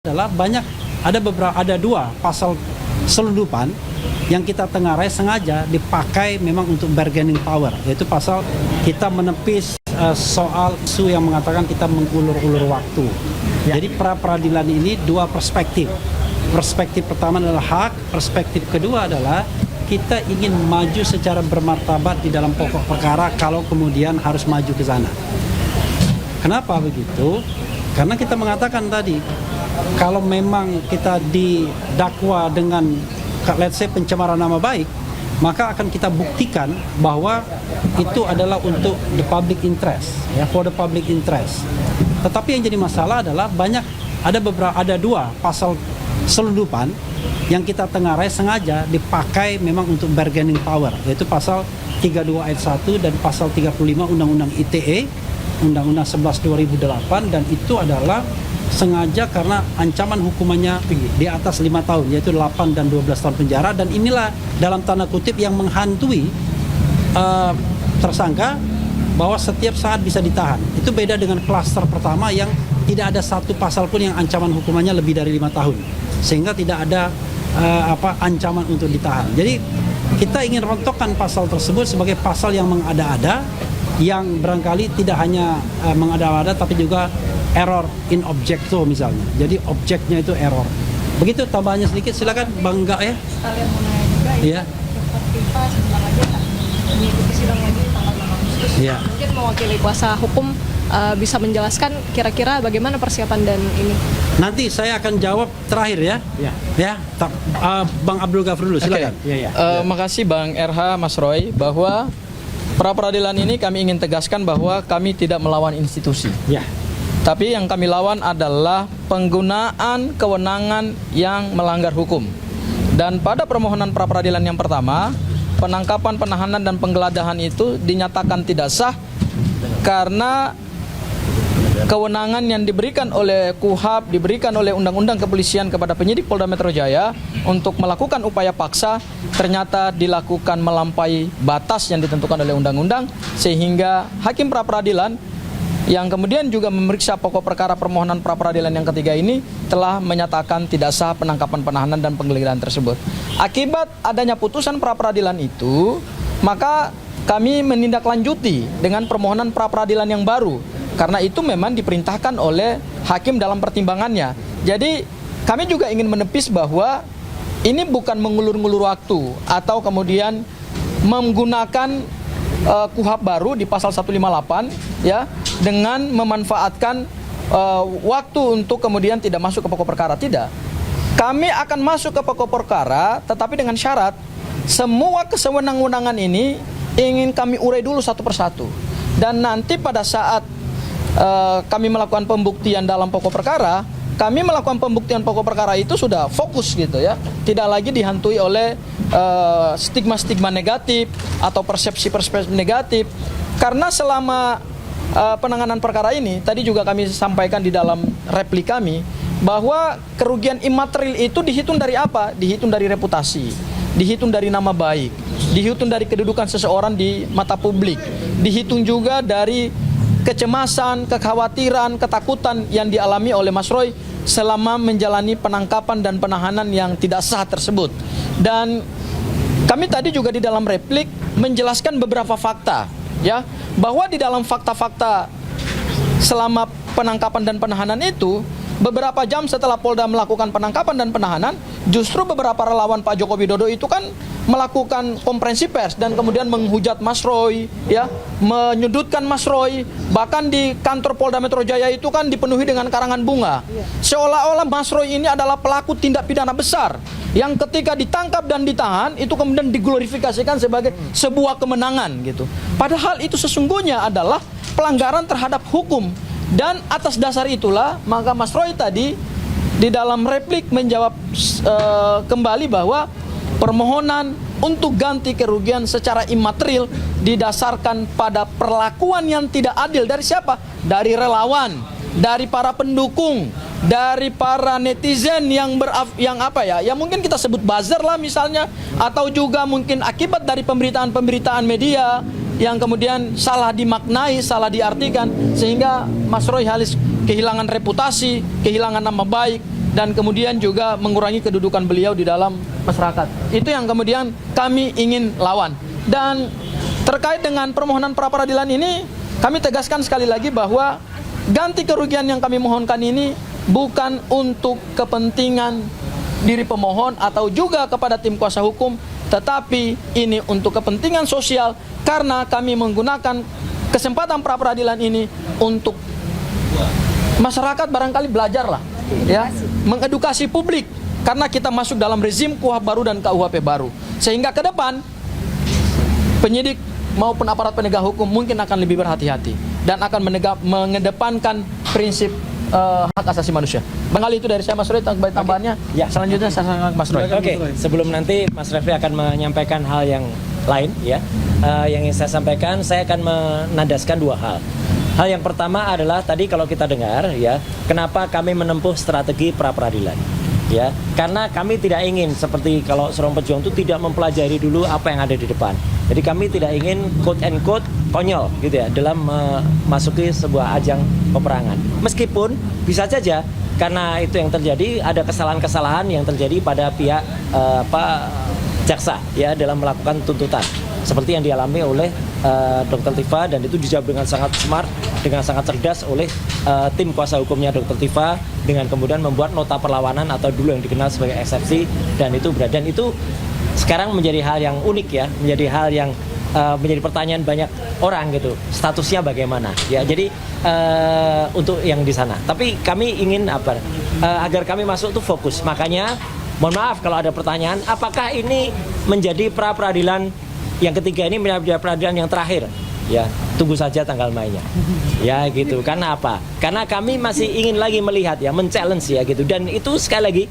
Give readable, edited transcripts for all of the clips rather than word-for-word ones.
Adalah ada dua pasal selundupan yang kita tengarai sengaja dipakai memang untuk bargaining power, yaitu pasal kita menepis soal isu yang mengatakan kita mengulur-ulur waktu. Jadi pra peradilan ini dua perspektif. Perspektif pertama adalah hak, perspektif kedua adalah kita ingin maju secara bermartabat di dalam pokok perkara kalau kemudian harus maju ke sana. Kenapa begitu? Karena kita mengatakan tadi, kalau memang kita didakwa dengan let's say pencemaran nama baik, maka akan kita buktikan bahwa itu adalah untuk the public interest, ya, for the public interest. Tetapi yang jadi masalah adalah ada dua pasal selundupan yang kita tengarai sengaja dipakai memang untuk bargaining power, yaitu pasal 32 ayat 1 dan pasal 35 Undang-Undang ITE, Undang-Undang 11 2008, dan itu adalah sengaja karena ancaman hukumannya di atas 5 tahun, yaitu 8 dan 12 tahun penjara, dan inilah dalam tanda kutip yang menghantui tersangka bahwa setiap saat bisa ditahan. Itu beda dengan klaster pertama yang tidak ada satu pasal pun yang ancaman hukumannya lebih dari 5 tahun, sehingga tidak ada ancaman untuk ditahan. Jadi kita ingin rontokkan pasal tersebut sebagai pasal yang mengada-ada, yang barangkali tidak hanya mengada-ada tapi juga error in objecto misalnya. Jadi objeknya itu error. Begitu tambahannya sedikit, silakan Bang Ga ya. Sekalian mau nanya juga ya. FIFA sebentar lagi mengikuti sidang lagi tanggal 6 Agustus. Ya. Mungkin mewakili kuasa hukum bisa menjelaskan kira-kira bagaimana persiapan dan ini. Nanti saya akan jawab terakhir ya. Ya. Bang Abdul Ghafur dulu, silakan. Okay. Makasih Bang RH, Mas Roy, bahwa pra peradilan ini kami ingin tegaskan bahwa kami tidak melawan institusi. Ya. Tapi yang kami lawan adalah penggunaan kewenangan yang melanggar hukum. Dan pada permohonan pra peradilan yang pertama, penangkapan, penahanan, dan penggeledahan itu dinyatakan tidak sah karena kewenangan yang diberikan oleh KUHAP, diberikan oleh Undang-Undang Kepolisian kepada penyidik Polda Metro Jaya untuk melakukan upaya paksa ternyata dilakukan melampaui batas yang ditentukan oleh undang-undang, sehingga hakim pra peradilan yang kemudian juga memeriksa pokok perkara permohonan pra peradilan yang ketiga ini telah menyatakan tidak sah penangkapan, penahanan, dan penggeledahan tersebut. Akibat adanya putusan pra peradilan itu, maka kami menindaklanjuti dengan permohonan pra peradilan yang baru, karena itu memang diperintahkan oleh hakim dalam pertimbangannya. Jadi kami juga ingin menepis bahwa ini bukan mengulur-ngulur waktu atau kemudian menggunakan KUHAP baru di pasal 158 ya, dengan memanfaatkan waktu untuk kemudian tidak masuk ke pokok perkara. Tidak. Kami akan masuk ke pokok perkara, tetapi dengan syarat semua kesewenang-wenangan ini ingin kami urai dulu satu persatu. Dan nanti pada saat kami melakukan pembuktian dalam pokok perkara, kami melakukan pembuktian pokok perkara itu sudah fokus gitu ya, tidak lagi dihantui oleh stigma-stigma negatif atau persepsi-persepsi negatif. Karena selama penanganan perkara ini, tadi juga kami sampaikan di dalam replik kami, bahwa kerugian imaterial itu dihitung dari apa? Dihitung dari reputasi, dihitung dari nama baik, dihitung dari kedudukan seseorang di mata publik, dihitung juga dari kecemasan, kekhawatiran, ketakutan yang dialami oleh Mas Roy selama menjalani penangkapan dan penahanan yang tidak sah tersebut. Dan kami tadi juga di dalam replik menjelaskan beberapa fakta ya, bahwa di dalam fakta-fakta selama penangkapan dan penahanan itu, beberapa jam setelah Polda melakukan penangkapan dan penahanan, justru beberapa relawan Pak Joko Widodo itu kan melakukan konferensi pers dan kemudian menghujat Mas Roy, ya, menyudutkan Mas Roy. Bahkan di kantor Polda Metro Jaya itu kan dipenuhi dengan karangan bunga. Seolah-olah Mas Roy ini adalah pelaku tindak pidana besar yang ketika ditangkap dan ditahan itu kemudian diglorifikasikan sebagai sebuah kemenangan gitu. Padahal itu sesungguhnya adalah pelanggaran terhadap hukum. Dan atas dasar itulah maka Mas Roy tadi di dalam replik menjawab kembali bahwa permohonan untuk ganti kerugian secara imaterial didasarkan pada perlakuan yang tidak adil dari siapa? Dari relawan, dari para pendukung, dari para netizen yang yang mungkin kita sebut buzzer lah misalnya, atau juga mungkin akibat dari pemberitaan-pemberitaan media yang kemudian salah dimaknai, salah diartikan, sehingga Mas Roy Halis kehilangan reputasi, kehilangan nama baik, dan kemudian juga mengurangi kedudukan beliau di dalam masyarakat. Itu yang kemudian kami ingin lawan. Dan terkait dengan permohonan pra peradilan ini, kami tegaskan sekali lagi bahwa ganti kerugian yang kami mohonkan ini bukan untuk kepentingan diri pemohon atau juga kepada tim kuasa hukum, tetapi ini untuk kepentingan sosial karena kami menggunakan kesempatan pra peradilan ini untuk masyarakat barangkali belajarlah, ya, mengedukasi publik karena kita masuk dalam rezim KUHP baru dan KUHP baru, sehingga ke depan penyidik maupun aparat penegak hukum mungkin akan lebih berhati-hati dan akan mengedepankan prinsip hak asasi manusia. Bang Ali, itu dari saya, Mas Roy, tambahannya. Ya. Selanjutnya saya sangat Mas Roy. Oke, sebelum nanti Mas Refli akan menyampaikan hal yang lain, ya, yang ingin saya sampaikan, saya akan menandaskan dua hal. Hal yang pertama adalah tadi kalau kita dengar, ya, kenapa kami menempuh strategi pra peradilan, ya, karena kami tidak ingin seperti kalau seorang pejuang itu tidak mempelajari dulu apa yang ada di depan. Jadi kami tidak ingin quote and quote konyol gitu ya dalam memasuki sebuah ajang peperangan. Meskipun bisa saja karena itu yang terjadi, ada kesalahan-kesalahan yang terjadi pada pihak jaksa ya dalam melakukan tuntutan seperti yang dialami oleh Dr. Tifa, dan itu dijawab dengan sangat smart, dengan sangat cerdas oleh tim kuasa hukumnya Dr. Tifa, dengan kemudian membuat nota perlawanan atau dulu yang dikenal sebagai eksepsi, dan itu sekarang menjadi hal yang unik ya, menjadi hal yang menjadi pertanyaan banyak orang gitu, statusnya bagaimana ya. Jadi untuk yang di sana, tapi kami ingin agar kami masuk tuh fokus. Makanya mohon maaf kalau ada pertanyaan, apakah ini menjadi pra peradilan yang ketiga, ini menjadi peradilan yang terakhir? Ya, tunggu saja tanggal mainnya. Ya gitu. Karena apa? Karena kami masih ingin lagi melihat ya, men-challenge ya gitu. Dan itu sekali lagi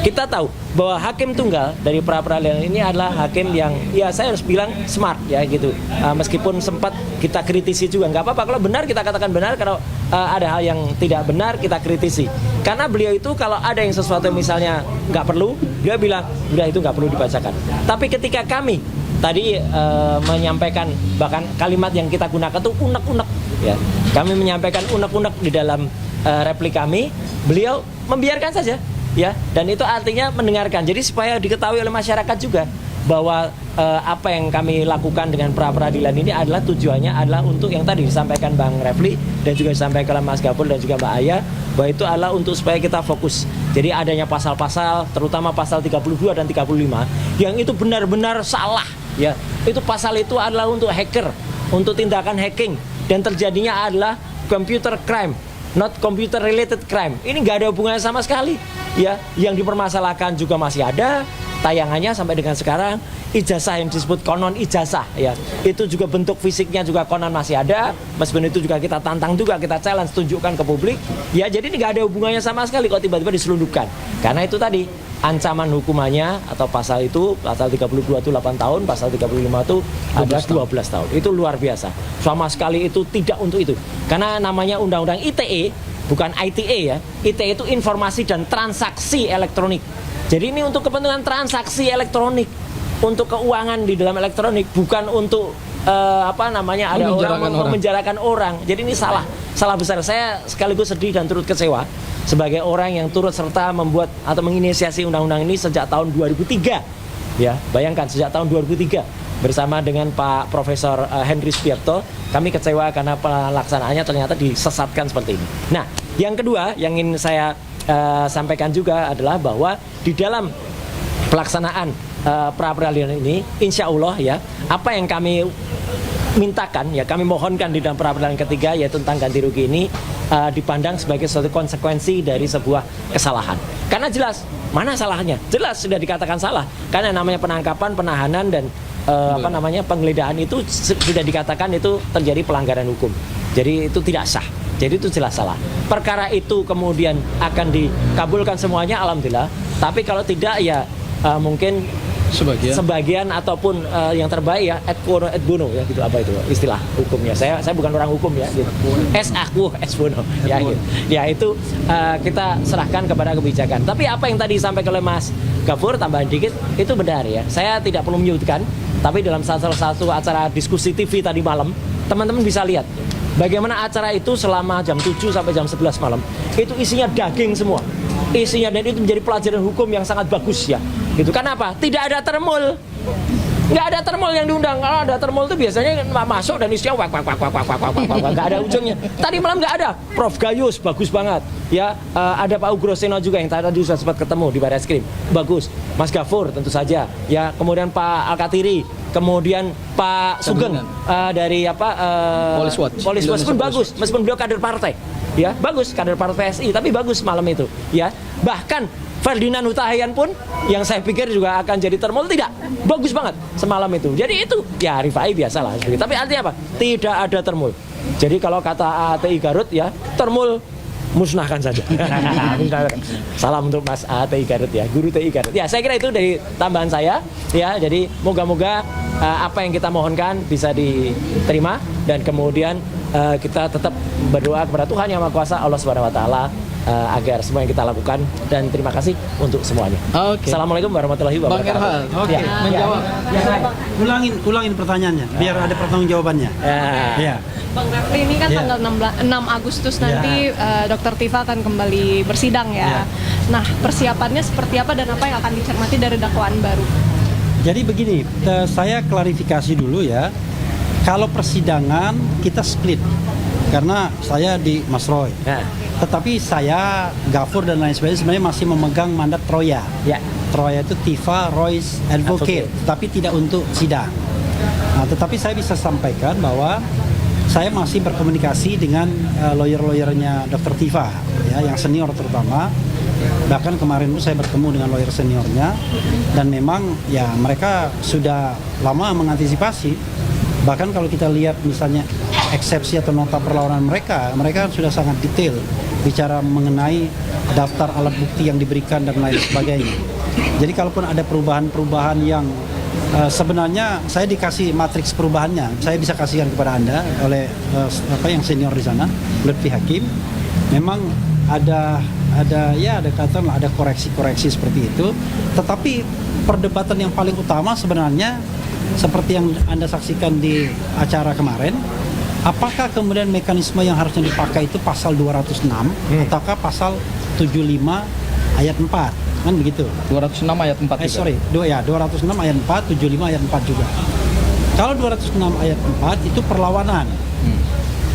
kita tahu bahwa hakim tunggal dari pra peradilan ini adalah hakim yang ya saya harus bilang smart ya gitu. Meskipun sempat kita kritisi juga, nggak apa-apa kalau benar kita katakan benar, kalau ada hal yang tidak benar kita kritisi. Karena beliau itu kalau ada yang sesuatu yang misalnya nggak perlu, dia bilang udah itu nggak perlu dibacakan. Tapi ketika kami tadi menyampaikan bahkan kalimat yang kita gunakan tuh unek-unek ya. Kami menyampaikan unek-unek di dalam replik kami, beliau membiarkan saja ya, dan itu artinya mendengarkan. Jadi supaya diketahui oleh masyarakat juga bahwa apa yang kami lakukan dengan pra peradilan ini adalah tujuannya adalah untuk yang tadi disampaikan Bang Refli dan juga disampaikan oleh Mas Gafur dan juga Mbak Aya, bahwa itu adalah untuk supaya kita fokus. Jadi adanya pasal-pasal, terutama pasal 32 dan 35 yang itu benar-benar salah ya. Itu pasal itu adalah untuk hacker, untuk tindakan hacking, dan terjadinya adalah computer crime, not computer related crime. Ini nggak ada hubungannya sama sekali ya. Yang dipermasalahkan juga masih ada tayangannya sampai dengan sekarang. Ijazah yang disebut konon ijazah ya, itu juga bentuk fisiknya juga konon masih ada. Meskipun itu juga kita tantang juga, kita challenge, tunjukkan ke publik ya. Jadi ini nggak ada hubungannya sama sekali kok tiba-tiba diselundupkan. Karena itu tadi ancaman hukumannya atau pasal itu, pasal 32 itu 8 tahun, pasal 35 itu adalah 12 tahun. Itu luar biasa. Sama sekali itu tidak untuk itu. Karena namanya undang-undang ITE, bukan ITE ya. ITE itu informasi dan transaksi elektronik. Jadi ini untuk kepentingan transaksi elektronik, untuk keuangan di dalam elektronik, bukan untuk ada orang memenjarakan orang. Jadi ini salah besar. Saya sekaligus sedih dan turut kecewa sebagai orang yang turut serta membuat atau menginisiasi undang-undang ini sejak tahun 2003. Ya, bayangkan sejak tahun 2003 bersama dengan Pak Profesor Henry Subiakto, kami kecewa karena pelaksanaannya ternyata disesatkan seperti ini. Nah, yang kedua yang ingin saya sampaikan juga adalah bahwa di dalam pelaksanaan pra peradilan ini, insya Allah ya, apa yang kami mintakan ya, kami mohonkan di dalam pra peradilan ketiga yaitu tentang ganti rugi ini dipandang sebagai suatu konsekuensi dari sebuah kesalahan. Karena jelas mana salahnya, jelas sudah dikatakan salah. Karena namanya penangkapan, penahanan dan penggeledahan itu sudah dikatakan itu terjadi pelanggaran hukum. Jadi itu tidak sah. Jadi itu jelas salah. Perkara itu kemudian akan dikabulkan semuanya, alhamdulillah. Tapi kalau tidak ya mungkin sebagian ataupun yang terbaik ya et quo et bono ya gitu, apa itu istilah hukumnya. Saya bukan orang hukum ya gitu. Es quo es bono ya gitu. Ya itu kita serahkan kepada kebijakan. Tapi apa yang tadi disampaikan oleh Mas Gafur, tambahan dikit, itu benar ya. Saya tidak perlu menyebutkan, tapi dalam salah satu acara diskusi TV tadi malam, teman-teman bisa lihat bagaimana acara itu selama jam 7 sampai jam 11 malam. Itu isinya daging semua. isinya, dan itu menjadi pelajaran hukum yang sangat bagus ya. Gitu. Kenapa? Tidak ada termul. Nggak ada termul yang diundang. Kalau ada termul itu biasanya masuk dan isinya wak, nggak ada ujungnya. Tadi malam nggak ada. Prof Gayus bagus banget. Ya, ada Pak Ugroseno juga yang tadi sudah sempat ketemu di Baris Krim. Bagus. Mas Gafur tentu saja. Ya, kemudian Pak Alkatiri, kemudian Pak Sugeng dari Police Watch. Police Watch pun bagus, meskipun beliau kader partai. Ya, bagus kader partai PSI, tapi bagus malam itu. Ya, bahkan Ferdinand Hutahian pun yang saya pikir juga akan jadi termul, tidak, bagus banget semalam itu. Jadi itu ya Rifai biasalah. Tapi artinya apa? Tidak ada termul. Jadi kalau kata ATI Garut ya, termul musnahkan saja. Salam untuk Mas ATI Garut ya, guru TI Garut. Ya, saya kira itu dari tambahan saya ya. Jadi moga-moga apa yang kita mohonkan bisa diterima, dan kemudian kita tetap berdoa kepada Tuhan Yang Maha Kuasa, Allah Subhanahu wa taala, agar semua yang kita lakukan, dan terima kasih untuk semuanya. Oke. Assalamualaikum warahmatullahi Bang wabarakatuh. Erhal, Oke. menjawab. Ulangin pertanyaannya biar ada pertanggung jawabannya. Ya. Bang Refli, ini kan Ya. tanggal 6 Agustus nanti Dr. Tifa akan kembali bersidang ya. Ya. Nah, persiapannya seperti apa dan apa yang akan dicermati dari dakwaan baru? Jadi begini, saya klarifikasi dulu ya. Kalau persidangan kita split, karena saya di Mas Roy. Nah, Tetapi saya, Gafur dan lain sebagainya sebenarnya masih memegang mandat Troya. ya. Troya itu Tifa Royce Advocate, tapi tidak untuk sidang. Nah, tetapi saya bisa sampaikan bahwa saya masih berkomunikasi dengan lawyer-lawyernya Dr. Tifa, ya, yang senior terutama. Bahkan kemarin pun saya bertemu dengan lawyer seniornya, dan memang ya mereka sudah lama mengantisipasi. Bahkan kalau kita lihat misalnya eksepsi atau nota perlawanan mereka sudah sangat detail bicara mengenai daftar alat bukti yang diberikan dan lain sebagainya. Jadi kalaupun ada perubahan-perubahan yang sebenarnya saya dikasih matriks perubahannya, saya bisa kasihkan kepada Anda oleh yang senior di sana, Lutfi Hakim. Memang ada katakanlah ada koreksi-koreksi seperti itu. Tetapi perdebatan yang paling utama sebenarnya seperti yang Anda saksikan di acara kemarin, apakah kemudian mekanisme yang harusnya dipakai itu pasal 206 ataukah pasal 75 ayat 4, kan begitu? 206 ayat 4 juga. 206 ayat 4, 75 ayat 4 juga. Kalau 206 ayat 4 itu perlawanan.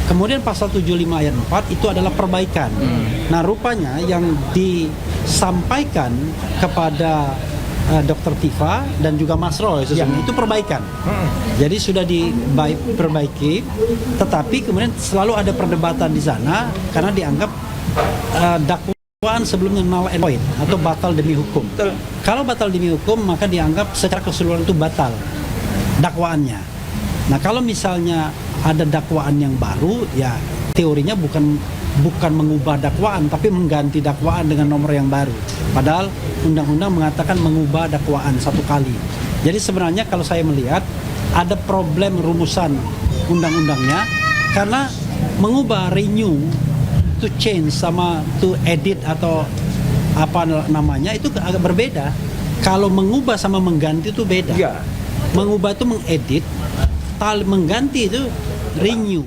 Kemudian pasal 75 ayat 4 itu adalah perbaikan. Nah, rupanya yang disampaikan kepada Dr. Tifa dan juga Mas Roy sesungguhnya itu perbaikan. Jadi sudah diperbaiki, tetapi kemudian selalu ada perdebatan di sana karena dianggap dakwaan sebelumnya null and void atau batal demi hukum. Kalau batal demi hukum maka dianggap secara keseluruhan itu batal dakwaannya. Nah, kalau misalnya ada dakwaan yang baru, ya teorinya bukan mengubah dakwaan tapi mengganti dakwaan dengan nomor yang baru. Padahal undang-undang mengatakan mengubah dakwaan satu kali. Jadi sebenarnya kalau saya melihat ada problem rumusan undang-undangnya, karena mengubah renew to change sama to edit atau apa namanya itu agak berbeda. Kalau mengubah sama mengganti itu beda. Ya. Mengubah itu mengedit, mengganti itu renew.